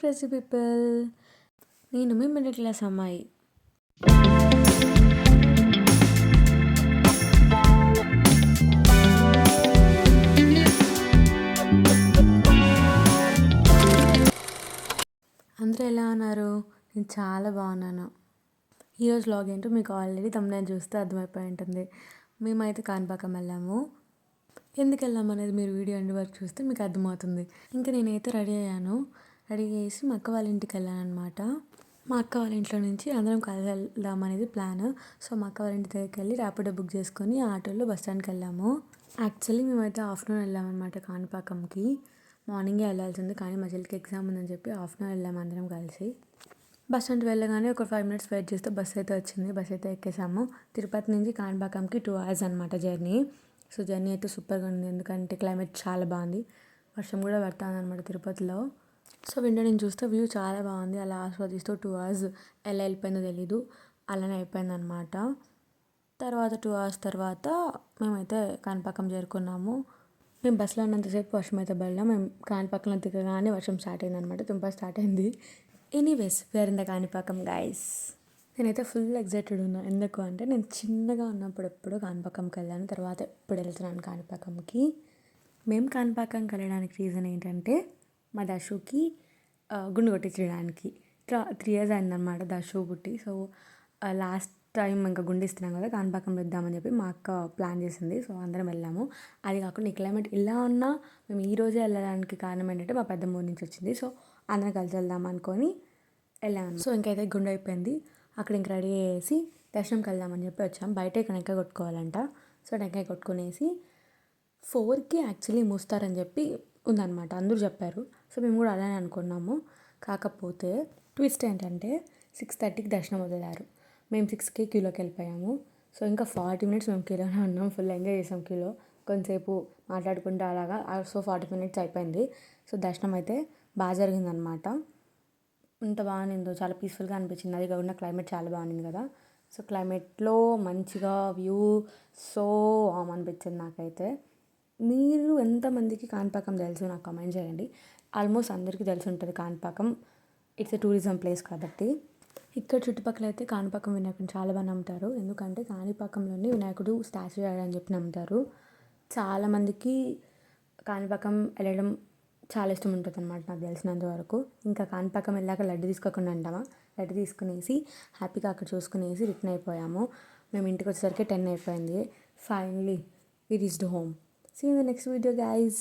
Crazy people. నేను మీ middle class అమ్మాయి. అందరూ ఎలా ఉన్నారు? నేను చాలా బాగున్నాను. ఈరోజు వ్లాగ్ ఏంటో మీకు ఆల్రెడీ తమ్ముని చూస్తే అర్థమైపోయి ఉంటుంది. మేమైతే కాణిపాకం వెళ్ళాము. ఎందుకు వెళ్ళాము అనేది మీరు వీడియో ఎండ్ వరకు చూస్తే మీకు అర్థమవుతుంది. ఇంకా నేనైతే రెడీ అయ్యాను. రెడీ చేసి మా అక్క వాళ్ళ ఇంటికి వెళ్ళాను అనమాట. మా అక్క వాళ్ళ ఇంట్లో నుంచి అందరం కలిసి వెళ్దాం అనేది ప్లాన్. సో మా అక్క వాళ్ళ ఇంటి దగ్గరికి వెళ్ళి ర్యాపిడో బుక్ చేసుకొని ఆటోలో బస్ స్టాండ్కి వెళ్ళాము. యాక్చువల్లీ మేమైతే ఆఫ్టర్నూన్ వెళ్ళామన్నమాట కాణిపాకంకి. మార్నింగే వెళ్ళాల్సింది కానీ మా చెల్లికి ఎగ్జామ్ ఉందని చెప్పి ఆఫ్టర్నూన్ వెళ్ళాము అందరం కలిసి. బస్ స్టాండ్కి వెళ్ళగానే ఒక 5 minutes వెయిట్ చేస్తే బస్ అయితే వచ్చింది. బస్ అయితే ఎక్కేసాము. తిరుపతి నుంచి కాణిపాకంకి 2 hours అనమాట జర్నీ. సో జర్నీ అయితే సూపర్గా ఉంది, ఎందుకంటే క్లైమేట్ చాలా బాగుంది. వర్షం కూడా పడుతుంది అనమాట తిరుపతిలో. సో విండో నుంచి చూస్తే వ్యూ చాలా బాగుంది. అలా ఆస్వాదిస్తూ 2 hours ఎలా వెళ్ళిపోయిందో తెలీదు, అలానే అయిపోయిందనమాట. తర్వాత 2 hours తర్వాత మేమైతే కాణిపాకం చేరుకున్నాము. మేము బస్సులో ఉన్నంతసేపు వర్షం అయితే పడలేం. మేము కాణిపాకంలో దిగగానే వర్షం స్టార్ట్ అయిందనమాట. తుంప స్టార్ట్ అయింది. Anyways we're in the Kanipakam guys. నేనైతే ఫుల్ ఎగ్జైటెడ్ ఉన్నా. ఎందుకు అంటే నేను చిన్నగా ఉన్నప్పుడు ఎప్పుడో కాణిపాకంకి వెళ్ళాను, తర్వాత ఎప్పుడు వెళ్తున్నాను కాణిపాకంకి. మేము కాణిపాకంకి వెళ్ళడానికి రీజన్ ఏంటంటే మా దశుకి గుండు కొట్టించడానికి 3 years అయిందనమాట దశు పుట్టి. సో లాస్ట్ టైం ఇంకా గుండు ఇస్తున్నాం కదా, కాణిపాకం వెళ్దామని చెప్పి మా అక్క ప్లాన్ చేసింది. సో అందరం వెళ్ళాము. అది కాకుండా ఈ క్లైమేట్ ఇలా ఉన్నా మేము ఈరోజే వెళ్ళడానికి కారణం ఏంటంటే మా పెద్దమ్మ ఊరి నుంచి వచ్చింది. సో అందరం కలిసి వెళ్దాం అనుకొని వెళ్ళాము. సో ఇంకైతే గుండు అయిపోయింది. అక్కడ ఇంక రెడీ చేసి దర్శనంకి వెళ్దామని చెప్పి వచ్చాం. బయట ఇక్కడ టెంకాయ కొట్టుకోవాలంట. సో టెంకాయ కొట్టుకునేసి 4కి యాక్చువల్లీ మూస్తారని చెప్పి ఉందన్నమాట, అందరూ చెప్పారు. సో మేము కూడా అలానే అనుకున్నాము. కాకపోతే ట్విస్ట్ ఏంటంటే 6:30కి దర్శనం వదిలారు. మేము 6కి క్యూలోకి వెళ్ళిపోయాము. సో ఇంకా 40 minutes మేము క్యూలోనే ఉన్నాం. ఫుల్ ఎంజాయ్ చేసాం క్యూలో. కొంతసేపు మాట్లాడుకుంటూ అలాగా. సో 40 minutes అయిపోయింది. సో దర్శనం అయితే బాగా జరిగిందనమాట. ఎంత బాగుందో, చాలా పీస్ఫుల్గా అనిపించింది. అది కాకుండా క్లైమేట్ చాలా బాగుంది కదా. సో క్లైమేట్లో మంచిగా వ్యూ సో అనిపించింది నాకైతే. మీరు ఎంతమందికి కాణిపాకం తెలుసు నాకు కమెంట్ చేయండి. ఆల్మోస్ట్ అందరికీ తెలిసి ఉంటుంది Kanipakam. It's a tourism place కాబట్టి. ఇక్కడ చుట్టుపక్కల అయితే కాణిపాకం వినాయకుడిని చాలా బాగా నమ్ముతారు. ఎందుకంటే కాణిపాకంలోని వినాయకుడు స్టాచ్యూ అని చెప్పి నమ్ముతారు. చాలామందికి కాణిపాకం వెళ్ళడం చాలా ఇష్టం ఉంటుంది అనమాట నాకు తెలిసినంత వరకు. ఇంకా కాణిపాకం వెళ్ళాక లడ్డు తీసుకోకుండా ఉంటామా, లడ్డు తీసుకునేసి హ్యాపీగా అక్కడ చూసుకునేసి రిటర్న్ అయిపోయాము. మేము ఇంటికి వచ్చేసరికి 10 అయిపోయింది. Finally we reached home. See you in the next video guys.